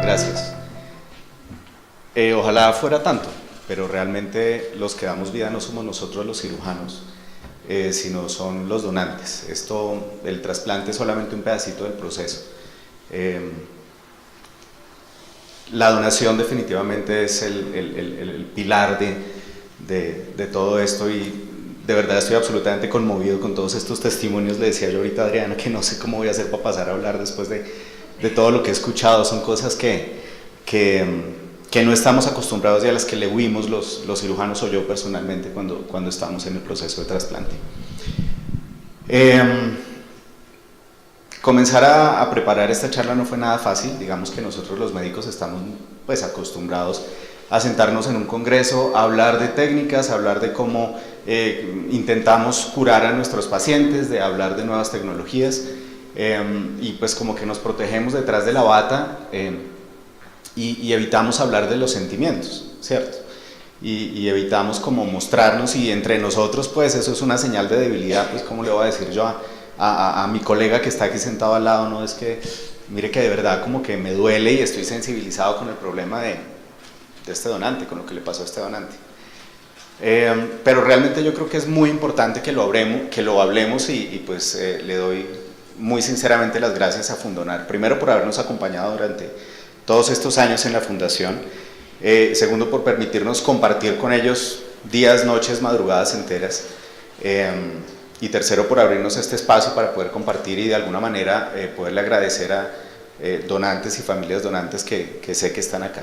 Gracias. Ojalá fuera tanto, pero realmente los que damos vida no somos nosotros los cirujanos, sino son los donantes. El trasplante es solamente un pedacito del proceso. La donación definitivamente es el pilar de todo esto, y de verdad estoy absolutamente conmovido con todos estos testimonios. Le decía yo ahorita a Adriana que no sé cómo voy a hacer para pasar a hablar después de todo lo que he escuchado. Son cosas que no estamos acostumbrados y a las que le huimos los cirujanos, o yo personalmente, cuando estamos en el proceso de trasplante. Comenzar a preparar esta charla no fue nada fácil. Digamos que nosotros los médicos estamos pues acostumbrados a sentarnos en un congreso, a hablar de técnicas, a hablar de cómo intentamos curar a nuestros pacientes, de hablar de nuevas tecnologías, y pues como que nos protegemos detrás de la bata, y evitamos hablar de los sentimientos, ¿cierto? Y evitamos como mostrarnos, y entre nosotros pues eso es una señal de debilidad. Pues cómo le voy a decir yo a mi colega que está aquí sentado al lado, no, es que mire que de verdad como que me duele y estoy sensibilizado con el problema de este donante, con lo que le pasó a este donante. Pero realmente yo creo que es muy importante que lo hablemos, y pues le doy muy sinceramente las gracias a Fundonar, primero por habernos acompañado durante todos estos años en la fundación, segundo por permitirnos compartir con ellos días, noches, madrugadas enteras, y tercero por abrirnos este espacio para poder compartir y de alguna manera poderle agradecer a donantes y familias donantes que sé que están acá.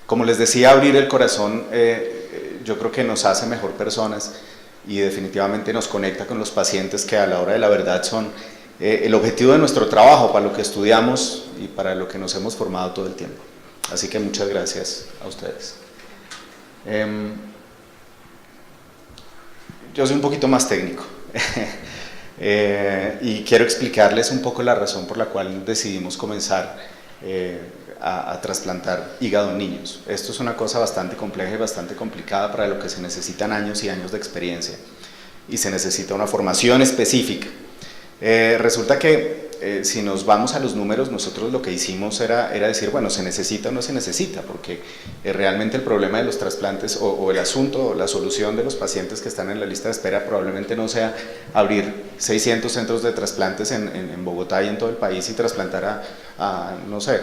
Como les decía, abrir el corazón yo creo que nos hace mejor personas, y definitivamente nos conecta con los pacientes, que a la hora de la verdad son el objetivo de nuestro trabajo, para lo que estudiamos y para lo que nos hemos formado todo el tiempo. Así que muchas gracias a ustedes. Yo soy un poquito más técnico y quiero explicarles un poco la razón por la cual decidimos comenzar a trasplantar hígado en niños. Esto es una cosa bastante compleja y bastante complicada, para lo que se necesitan años y años de experiencia, y se necesita una formación específica. Resulta que si nos vamos a los números, nosotros lo que hicimos era decir, bueno, ¿se necesita o no se necesita? Porque realmente el problema de los trasplantes, o el asunto, o la solución de los pacientes que están en la lista de espera, probablemente no sea abrir 600 centros de trasplantes en Bogotá y en todo el país y trasplantar no sé,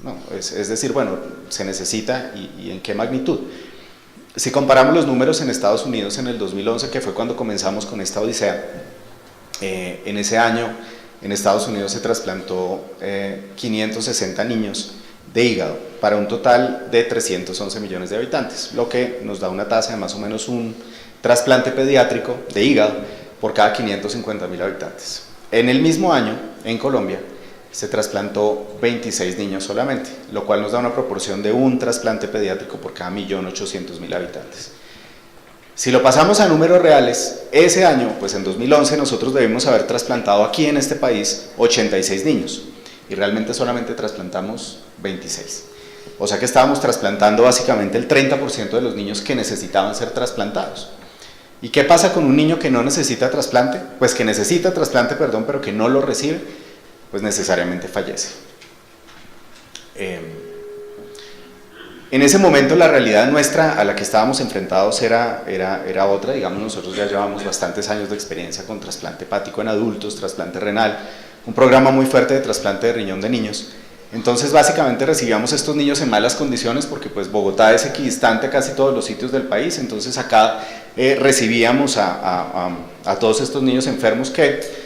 no, es decir, bueno, se necesita y en qué magnitud. Si comparamos los números en Estados Unidos en el 2011, que fue cuando comenzamos con esta odisea, en ese año en Estados Unidos se trasplantó 560 niños de hígado para un total de 311 millones de habitantes, lo que nos da una tasa de más o menos un trasplante pediátrico de hígado por cada 550.000 habitantes. En el mismo año, en Colombia, se trasplantó 26 niños solamente, lo cual nos da una proporción de un trasplante pediátrico por cada 1.800.000 habitantes. Si lo pasamos a números reales, ese año, pues en 2011, nosotros debimos haber trasplantado aquí en este país 86 niños, y realmente solamente trasplantamos 26. O sea que estábamos trasplantando básicamente el 30% de los niños que necesitaban ser trasplantados. ¿Y qué pasa con un niño que no necesita trasplante? Pues que necesita trasplante, perdón, pero que no lo recibe, pues necesariamente fallece. En ese momento la realidad nuestra a la que estábamos enfrentados era otra. Digamos, nosotros ya llevamos bastantes años de experiencia con trasplante hepático en adultos, trasplante renal, un programa muy fuerte de trasplante de riñón de niños. Entonces básicamente recibíamos a estos niños en malas condiciones, porque pues Bogotá es equidistante a casi todos los sitios del país. Entonces acá recibíamos a todos estos niños enfermos que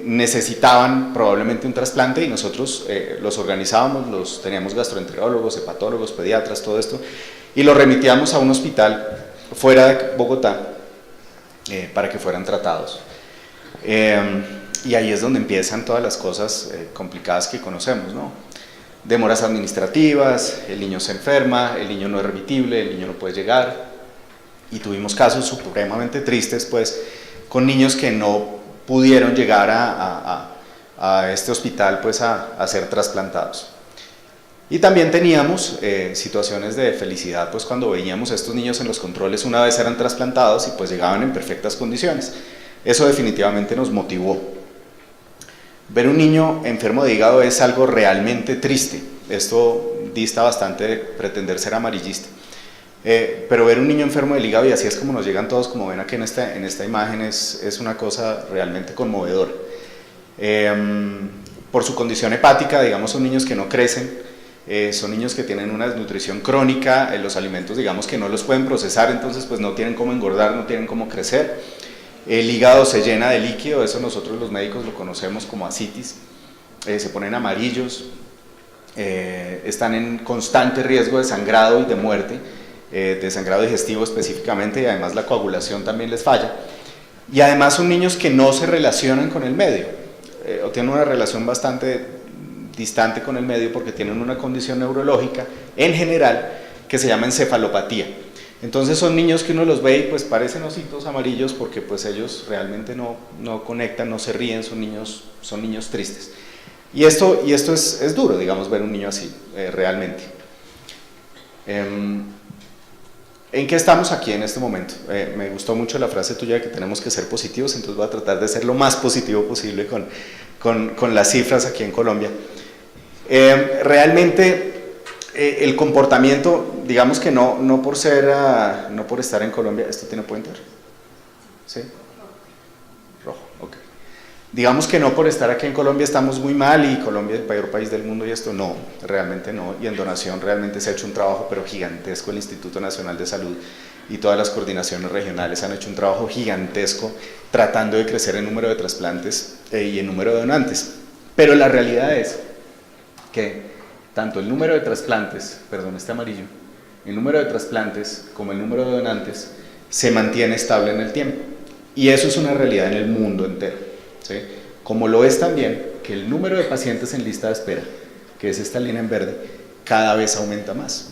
necesitaban probablemente un trasplante, y nosotros los organizábamos, teníamos gastroenterólogos, hepatólogos, pediatras, todo esto, y los remitíamos a un hospital fuera de Bogotá para que fueran tratados. Y ahí es donde empiezan todas las cosas complicadas que conocemos, ¿no? Demoras administrativas, el niño se enferma, el niño no es remitible, el niño no puede llegar, y tuvimos casos supremamente tristes, pues, con niños que no pudieron llegar a este hospital, pues, a ser trasplantados. Y también teníamos situaciones de felicidad, pues, cuando veíamos a estos niños en los controles una vez eran trasplantados y pues llegaban en perfectas condiciones. Eso definitivamente nos motivó. Ver un niño enfermo de hígado es algo realmente triste. Esto dista bastante de pretender ser amarillista. Pero ver un niño enfermo del hígado, y así es como nos llegan todos, como ven aquí en esta imagen, es una cosa realmente conmovedora. Por su condición hepática, digamos, son niños que no crecen, son niños que tienen una desnutrición crónica, los alimentos, digamos, que no los pueden procesar, entonces pues no tienen cómo engordar, no tienen cómo crecer. El hígado se llena de líquido, eso nosotros los médicos lo conocemos como ascitis, se ponen amarillos, están en constante riesgo de sangrado y de muerte, de sangrado digestivo específicamente, y además la coagulación también les falla. Y además son niños que no se relacionan con el medio, o tienen una relación bastante distante con el medio porque tienen una condición neurológica en general que se llama encefalopatía. Entonces son niños que uno los ve y pues parecen ositos amarillos porque pues ellos realmente no conectan, no se ríen, son niños tristes. Y esto es duro, digamos, ver un niño así, realmente. ¿En qué estamos aquí en este momento? Me gustó mucho la frase tuya de que tenemos que ser positivos, entonces voy a tratar de ser lo más positivo posible con las cifras aquí en Colombia. Realmente el comportamiento, digamos que no por estar en Colombia, ¿esto tiene pointer? ¿Sí? Rojo, ok. Digamos que no por estar aquí en Colombia estamos muy mal y Colombia es el peor país del mundo y esto no, realmente no. Y en donación realmente se ha hecho un trabajo pero gigantesco, el Instituto Nacional de Salud y todas las coordinaciones regionales han hecho un trabajo gigantesco tratando de crecer el número de trasplantes y el número de donantes. Pero la realidad es que tanto el número de trasplantes, perdón, este amarillo, el número de trasplantes como el número de donantes se mantiene estable en el tiempo. Y eso es una realidad en el mundo entero, ¿sí? Como lo es también que el número de pacientes en lista de espera, que es esta línea en verde, cada vez aumenta más.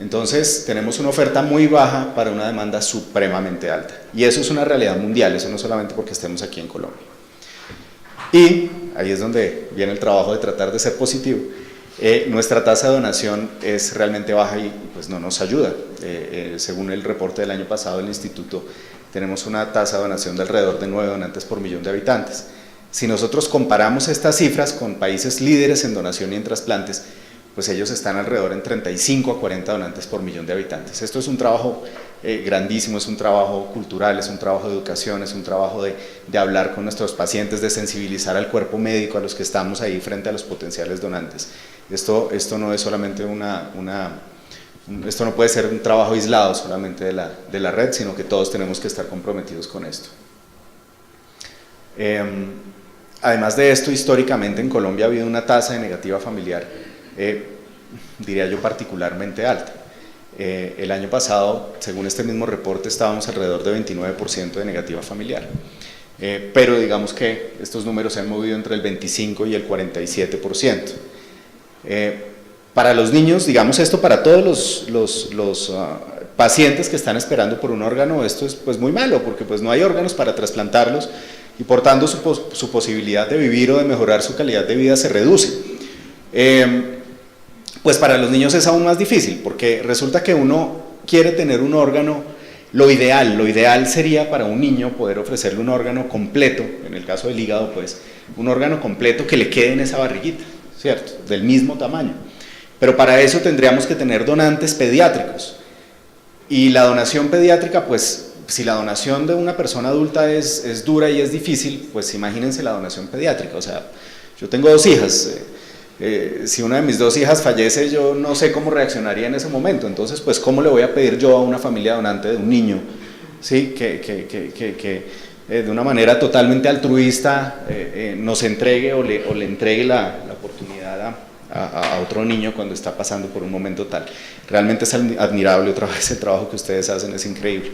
Entonces tenemos una oferta muy baja para una demanda supremamente alta. Y eso es una realidad mundial, eso no solamente porque estemos aquí en Colombia. Y ahí es donde viene el trabajo de tratar de ser positivo. Nuestra tasa de donación es realmente baja y pues no nos ayuda. Según el reporte del año pasado del instituto, tenemos una tasa de donación de alrededor de 9 donantes por millón de habitantes. Si nosotros comparamos estas cifras con países líderes en donación y en trasplantes, pues ellos están alrededor en 35 a 40 donantes por millón de habitantes. Esto es un trabajo grandísimo, es un trabajo cultural, es un trabajo de educación, es un trabajo de hablar con nuestros pacientes, de sensibilizar al cuerpo médico, a los que estamos ahí frente a los potenciales donantes. Esto no es solamente esto no puede ser un trabajo aislado solamente de la red, sino que todos tenemos que estar comprometidos con esto. Además de esto, históricamente en Colombia ha habido una tasa de negativa familiar, diría yo, particularmente alta. El año pasado, según este mismo reporte, estábamos alrededor de 29% de negativa familiar. Pero digamos que estos números se han movido entre el 25 y el 47%. Para los niños, digamos esto para todos los pacientes que están esperando por un órgano, esto es pues muy malo porque pues no hay órganos para trasplantarlos y por tanto su posibilidad de vivir o de mejorar su calidad de vida se reduce. Pues para los niños es aún más difícil porque resulta que uno quiere tener un órgano, lo ideal sería para un niño poder ofrecerle un órgano completo, en el caso del hígado pues un órgano completo que le quede en esa barriguita, ¿cierto? Del mismo tamaño. Pero para eso tendríamos que tener donantes pediátricos. Y la donación pediátrica, pues, si la donación de una persona adulta es dura y es difícil, pues imagínense la donación pediátrica. O sea, yo tengo 2 hijas. Si una de mis 2 hijas fallece, yo no sé cómo reaccionaría en ese momento. Entonces, pues, ¿cómo le voy a pedir yo a una familia donante de un niño, ¿sí? que de una manera totalmente altruista nos entregue o le entregue la oportunidad a otro niño cuando está pasando por un momento tal? Realmente es admirable otra vez el trabajo que ustedes hacen, es increíble.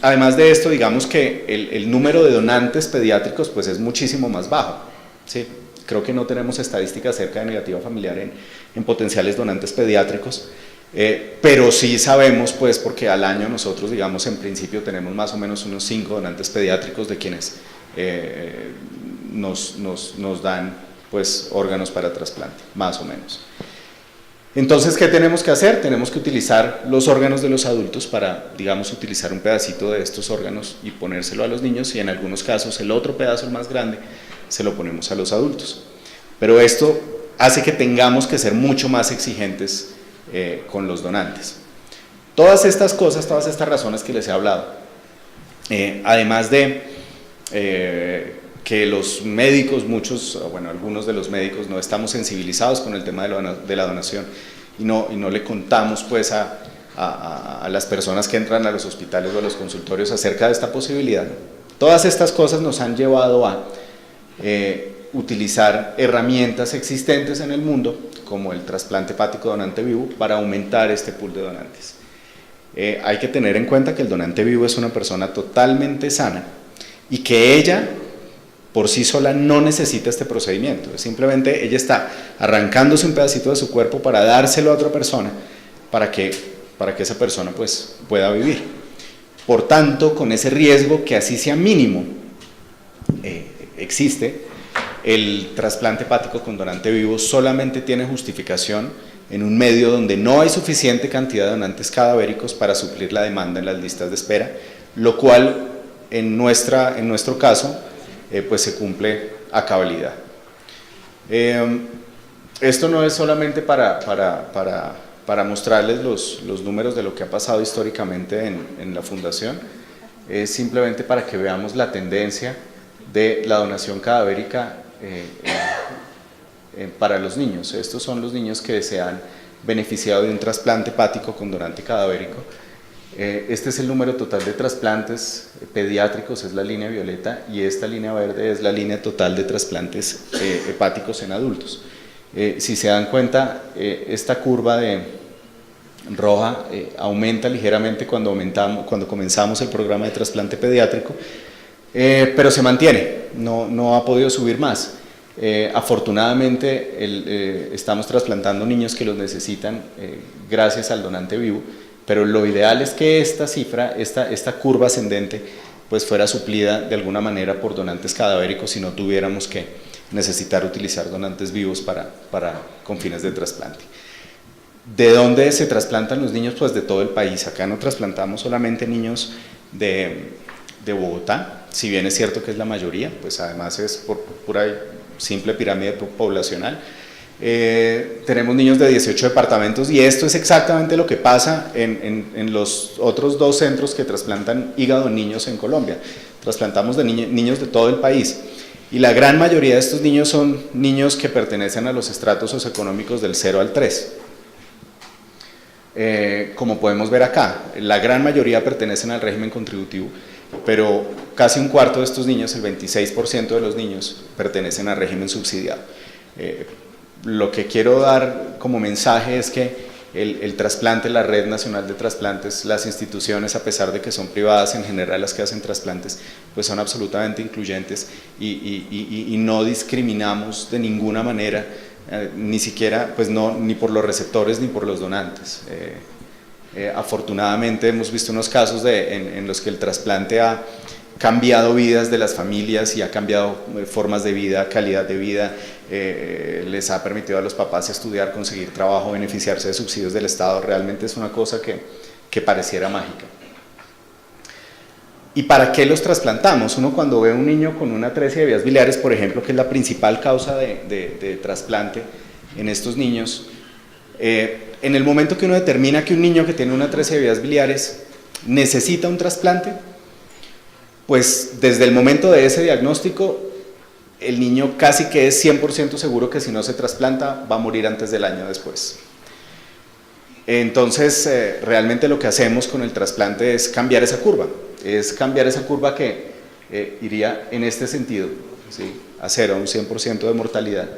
Además de esto, digamos que el número de donantes pediátricos pues es muchísimo más bajo, ¿sí? Creo que no tenemos estadísticas acerca de negativa familiar en potenciales donantes pediátricos, pero sí sabemos pues porque al año nosotros digamos en principio tenemos más o menos unos 5 donantes pediátricos de quienes nos dan pues órganos para trasplante, más o menos. Entonces, ¿qué tenemos que hacer? Tenemos que utilizar los órganos de los adultos para, digamos, utilizar un pedacito de estos órganos y ponérselo a los niños y en algunos casos el otro pedazo, el más grande, se lo ponemos a los adultos. Pero esto hace que tengamos que ser mucho más exigentes con los donantes. Todas estas cosas, todas estas razones que les he hablado, además de que los médicos, algunos de los médicos no estamos sensibilizados con el tema de la donación y no le contamos pues a las personas que entran a los hospitales o a los consultorios acerca de esta posibilidad. Todas estas cosas nos han llevado a utilizar herramientas existentes en el mundo, como el trasplante hepático donante vivo, para aumentar este pool de donantes. Hay que tener en cuenta que el donante vivo es una persona totalmente sana y que ella por sí sola no necesita este procedimiento, simplemente ella está arrancándose un pedacito de su cuerpo para dárselo a otra persona para que esa persona pues pueda vivir. Por tanto, con ese riesgo que así sea mínimo existe, el trasplante hepático con donante vivo solamente tiene justificación en un medio donde no hay suficiente cantidad de donantes cadavéricos para suplir la demanda en las listas de espera, lo cual en nuestro caso pues se cumple a cabalidad. Esto no es solamente para mostrarles los números de lo que ha pasado históricamente en la fundación, es simplemente para que veamos la tendencia de la donación cadavérica para los niños. Estos son los niños que se han beneficiado de un trasplante hepático con donante cadavérico. Este es el número total de trasplantes pediátricos, es la línea violeta, y esta línea verde es la línea total de trasplantes hepáticos en adultos. Si se dan cuenta, esta curva de roja aumenta ligeramente cuando comenzamos el programa de trasplante pediátrico, pero se mantiene, no ha podido subir más. Afortunadamente estamos trasplantando niños que los necesitan gracias al donante vivo, pero lo ideal es que esta cifra, esta curva ascendente, pues fuera suplida de alguna manera por donantes cadavéricos si no tuviéramos que necesitar utilizar donantes vivos con fines de trasplante. ¿De dónde se trasplantan los niños? Pues de todo el país. Acá no trasplantamos solamente niños de Bogotá, si bien es cierto que es la mayoría, pues además es por pura simple pirámide poblacional. Tenemos niños de 18 departamentos y esto es exactamente lo que pasa en los otros 2 centros que trasplantan hígado en niños en Colombia. Trasplantamos de niños de todo el país y la gran mayoría de estos niños son niños que pertenecen a los estratos socioeconómicos del 0 al 3. Como podemos ver acá, la gran mayoría pertenecen al régimen contributivo, pero casi un cuarto de estos niños, el 26% de los niños, pertenecen al régimen subsidiado. Lo que quiero dar como mensaje es que el trasplante, la Red Nacional de Trasplantes, las instituciones, a pesar de que son privadas en general las que hacen trasplantes, pues son absolutamente incluyentes y no discriminamos de ninguna manera, ni siquiera, pues no, ni por los receptores ni por los donantes. Afortunadamente hemos visto unos casos en los que el trasplante ha cambiado vidas de las familias y ha cambiado formas de vida, calidad de vida, les ha permitido a los papás estudiar, conseguir trabajo, beneficiarse de subsidios del Estado. Realmente es una cosa que pareciera mágica. ¿Y para qué los trasplantamos? Uno cuando ve a un niño con una atresia de vías biliares, por ejemplo, que es la principal causa de trasplante en estos niños, en el momento que uno determina que un niño que tiene una atresia de vías biliares necesita un trasplante, pues desde el momento de ese diagnóstico, el niño casi que es 100% seguro que si no se trasplanta va a morir antes del año después. Entonces, realmente lo que hacemos con el trasplante es cambiar esa curva que iría en este sentido, ¿sí? A 0, a un 100% de mortalidad,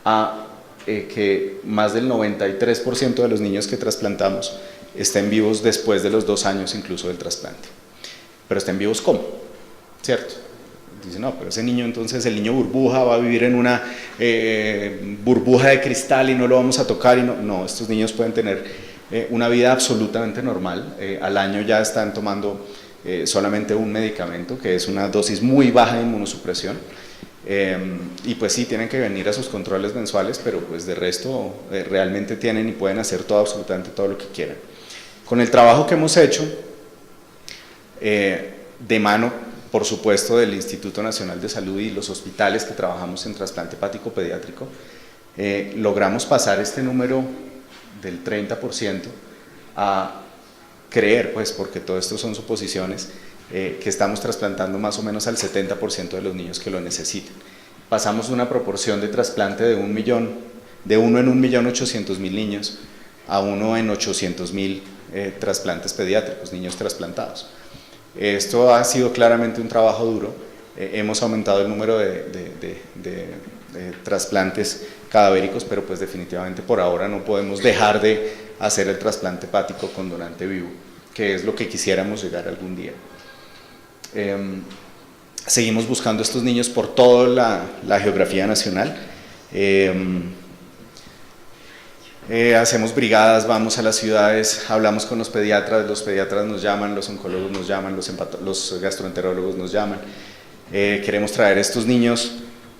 a que más del 93% de los niños que trasplantamos estén vivos después de los 2 años incluso del trasplante. Pero estén vivos ¿cómo? ¿Cierto? Dice, no, pero ese niño entonces, el niño burbuja va a vivir en una burbuja de cristal y no lo vamos a tocar. No, estos niños pueden tener una vida absolutamente normal. Al año ya están tomando solamente un medicamento, que es una dosis muy baja de inmunosupresión. Y pues sí, tienen que venir a sus controles mensuales, pero pues de resto realmente tienen y pueden hacer absolutamente todo lo que quieran. Con el trabajo que hemos hecho, de mano por supuesto del Instituto Nacional de Salud y los hospitales que trabajamos en trasplante hepático pediátrico, logramos pasar este número del 30% a creer, pues porque todo esto son suposiciones, que estamos trasplantando más o menos al 70% de los niños que lo necesitan. Pasamos una proporción de trasplante de 1 en 1.800.000 niños a 1 en 800.000 trasplantes pediátricos, niños trasplantados. Esto ha sido claramente un trabajo duro. Hemos aumentado el número de trasplantes cadavéricos, pero pues definitivamente por ahora no podemos dejar de hacer el trasplante hepático con donante vivo, que es lo que quisiéramos llegar algún día. Seguimos buscando estos niños por toda la geografía nacional. Hacemos brigadas, vamos a las ciudades, hablamos con los pediatras nos llaman, los oncólogos nos llaman, los gastroenterólogos nos llaman. Queremos traer estos niños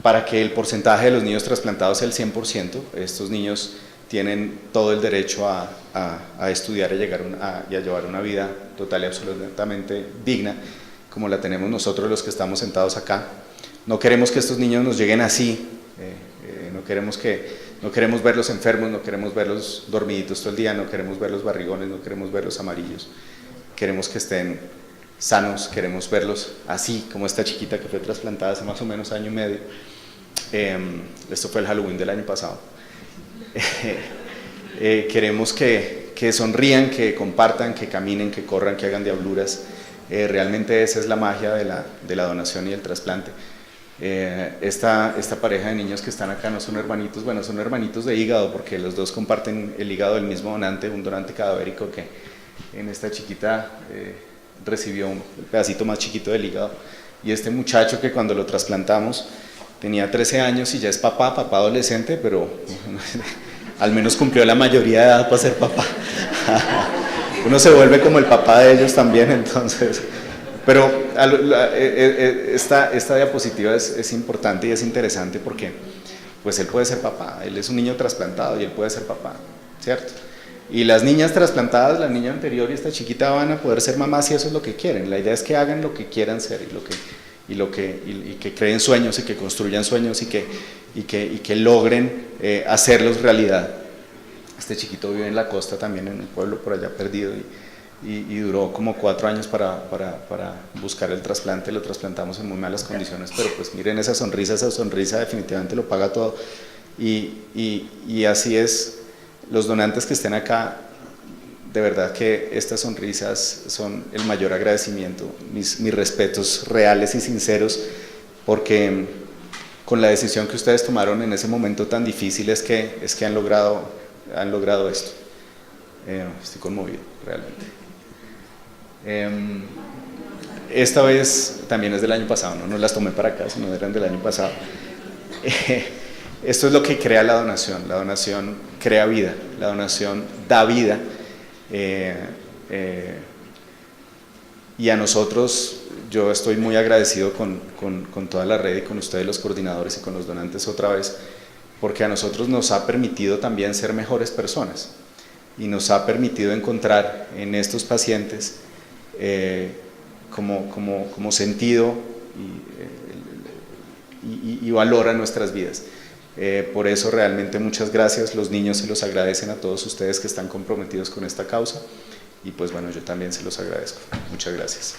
para que el porcentaje de los niños trasplantados sea el 100%. Estos niños tienen todo el derecho a estudiar y a llevar una vida total y absolutamente digna, como la tenemos nosotros los que estamos sentados acá. No queremos que estos niños nos lleguen así, no queremos verlos enfermos, no queremos verlos dormiditos todo el día, no queremos verlos barrigones, no queremos verlos amarillos. Queremos que estén sanos, queremos verlos así, como esta chiquita que fue trasplantada hace más o menos año y medio. Esto fue el Halloween del año pasado. Queremos que sonrían, que compartan, que caminen, que corran, que hagan diabluras. Realmente esa es la magia de la donación y el trasplante. Esta pareja de niños que están acá no son hermanitos, bueno, son hermanitos de hígado, porque los dos comparten el hígado del mismo donante, un donante cadavérico que en esta chiquita recibió el pedacito más chiquito del hígado, y este muchacho que cuando lo trasplantamos tenía 13 años y ya es papá adolescente, pero al menos cumplió la mayoría de edad para ser papá. Uno se vuelve como el papá de ellos también, entonces. Pero esta diapositiva es importante y es interesante porque pues él puede ser papá, él es un niño trasplantado y él puede ser papá, ¿cierto? Y las niñas trasplantadas, la niña anterior y esta chiquita van a poder ser mamás si eso es lo que quieren. La idea es que hagan lo que quieran ser y que creen sueños y que construyan sueños y que logren hacerlos realidad. Este chiquito vive en la costa también, en un pueblo por allá perdido, y duró como 4 años para buscar el trasplante. Lo trasplantamos en muy malas condiciones, pero pues miren esa sonrisa definitivamente lo paga todo. Y así es, los donantes que estén acá, de verdad que estas sonrisas son el mayor agradecimiento, mis respetos reales y sinceros, porque con la decisión que ustedes tomaron en ese momento tan difícil es que han logrado esto. Estoy conmovido realmente. Esta vez también es del año pasado, no las tomé para acá, sino eran del año pasado. Esto es lo que crea la donación crea vida, la donación da vida, y a nosotros, yo estoy muy agradecido con toda la red y con ustedes los coordinadores y con los donantes otra vez, porque a nosotros nos ha permitido también ser mejores personas y nos ha permitido encontrar en estos pacientes como sentido y valor a nuestras vidas. Por eso realmente muchas gracias, los niños se los agradecen a todos ustedes que están comprometidos con esta causa, y pues bueno, yo también se los agradezco. Muchas gracias.